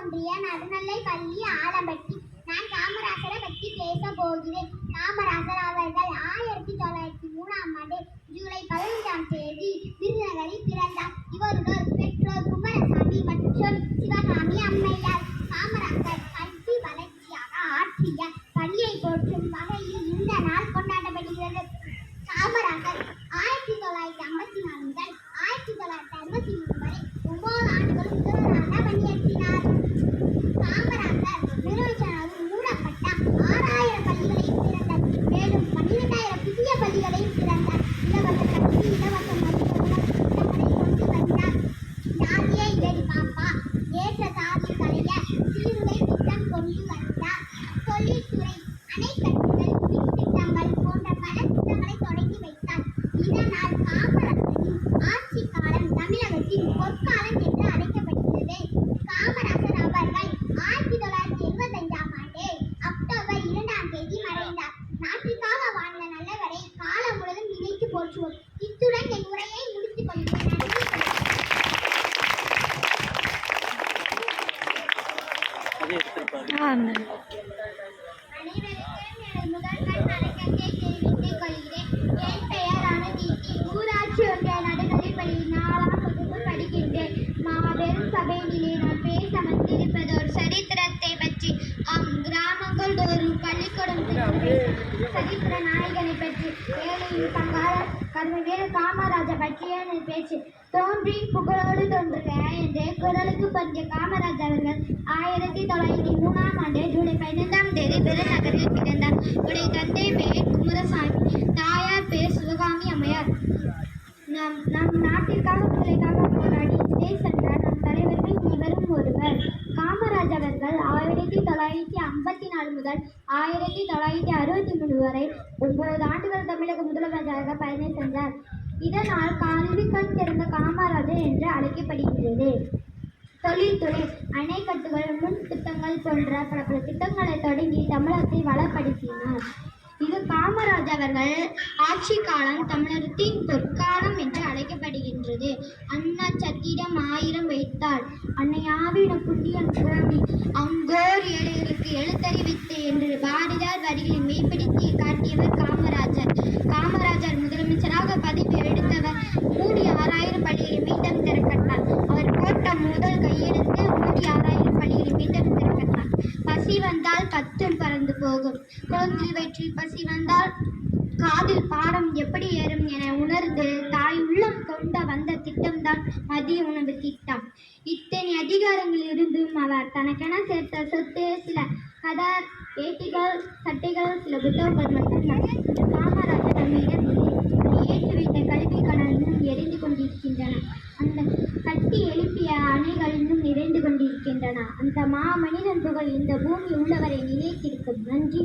ஒன்றிய நடுநிலைப் பள்ளி ஆலம்பட்டி. நான் காமராசரை பற்றி பேச போகிறேன். காமராசர் அவர்கள் 1903 ஜூலை 15 விருதுநகரில் பிறந்தார். இவருடைய பெற்றோர் குமாரசாமி மற்றும் சிவகாமி அம்மையார். காமராசர் கல்வி வளர்ச்சியாக ஆற்றிய பணியை போற்றும் வகையில் இந்த நாள் கொண்டாடப்படுகிறது. காமராசர் 1954 முதல் 1963 வரை 9 ஆண்டுகள் முதல்வராக பணியாற்றினார். காமராசர் நிறுவனங்கள் மூடப்பட்ட 6000 பள்ளிகளையும் திறந்தார். மேலும் 12,000 புதிய பள்ளிகளையும் திறந்தார். இலவச கல்வி, இலவச மருத்துவ திட்டங்களை கொண்டு வந்தார். ஜாதியை வெடி பாப்பா, ஏற்ற சாதி களைய சீருடை திட்டம் கொண்டு வந்தார். தொழில்துறை, அணைக்கட்டுகள், மின் திட்டங்கள் போன்ற பல திட்டங்களை தொடங்கி வைத்தார். இதனால் காமராசரின் ஆட்சி காலம் தமிழகத்தின் பொற்காலம் என்று அழைக்கப்படுகிறது. காமராசர் அவர்கள் 1975 அக்டோபர் 2 மறைந்தார். நாட்டிற்காக வாழ்ந்த நல்லவரை காலம் முழுவதும் நினைத்து போற்றுவோம். இத்துடன் என் உரையை முடித்துக் கொள்கிறேன். ஊராட்சி ஒன்றிய நடுநிலைப் பள்ளியில் 4ஆம் வகுப்பு படிக்கின்றேன். மாபெரும் சபையிலே நான் பேச வந்திருப்பதோர் சரித்திரத்தை பற்றி. கிராமங்கள் தோறும் பள்ளிக்கூடம் சரித்திர நாயகனை பற்றி, ஏழையின் பங்காள கர்மவீர காமராஜர் பற்றிய பேச்சு. தோன்றி புகழோடு தோன்றுக என்று குரலுக்கு பற்றிய காமராஜ் அவர்கள் 1903 ஜூலை 15 விருதுநகரில் பிறந்தார். உடைய தந்தை பேர் குமாரசாமி, தாயார் பேர் சிவகாமி அம்மையார். நம் நாட்டிற்காக பிள்ளைக்காக போராடி சிறை சென்ற நம் தலைவர்கள் இவரும் ஒருவர். காமராஜ் அவர்கள் 1954 முதல் 1963 வரை 9 ஆண்டுகள் தமிழக முதலமைச்சராக பயணம் சென்றார். இதனால் கல்வி கண் திறந்த காமராஜர் என்று அழைக்கப்படுகிறது. தொழில்துறை, அணைக்கட்டுகள், முன் திட்டங்கள் போன்ற பல திட்டங்களை தொடங்கி தமிழகத்தை வளப்படுத்தினார். இது காமராஜ் அவர்கள் ஆட்சி காலம் தமிழகத்தின் பொற்காலம் என்று அழைக்கப்படுகின்றது. அண்ணா சத்திரம் 1000 வைத்தாள், அன்னை ஆவின புண்ணியன் சுவாமி அங்கோர் ஏழைகளுக்கு எழுத்தறிவித்து என்று பாரதியார் வரிகளை மேம்படுத்தி காட்டியவர் காமராஜர். காமராஜர் முதலமைச்சராக பதவி எடுத்தவர் மூடி 6000 பள்ளிகளை மீண்டும் திறக்கட்டார். அவர் போட்ட முதல் கையெழுத்து மூடி 6000 பள்ளிகளை மீண்டும் திறக்கட்டார். பசி வந்தால் கத்தும் பறந்து போகும், குழந்தை வயிற்றில் பசி வந்தால் காதில் பாடம் எப்படி ஏறும் என உணர்ந்து தாய் உள்ளம் கொண்ட வந்த திட்டம்தான் மதிய உணவு திட்டம். இத்தனை அதிகாரங்கள் இருந்தும் அவர் தனக்கென சேர்த்த சொத்து சில கதர், வேட்டிகள், சட்டைகள், சில புத்தகங்கள் மட்டும்தான். காமராஜர் நம்மிடம் ஏற்றி வைத்த கல்வி கடல் இன்னும் எரிந்து கொண்டிருக்கின்றன. அந்த கட்டி எழுப்பிய அணைகள் இன்னும் நிறைந்து கொண்டிருக்கின்றன. அந்த மாமனிதன் புகழ் இந்த பூமி உள்ளவரை நிலைத்திருக்கும். நன்றி.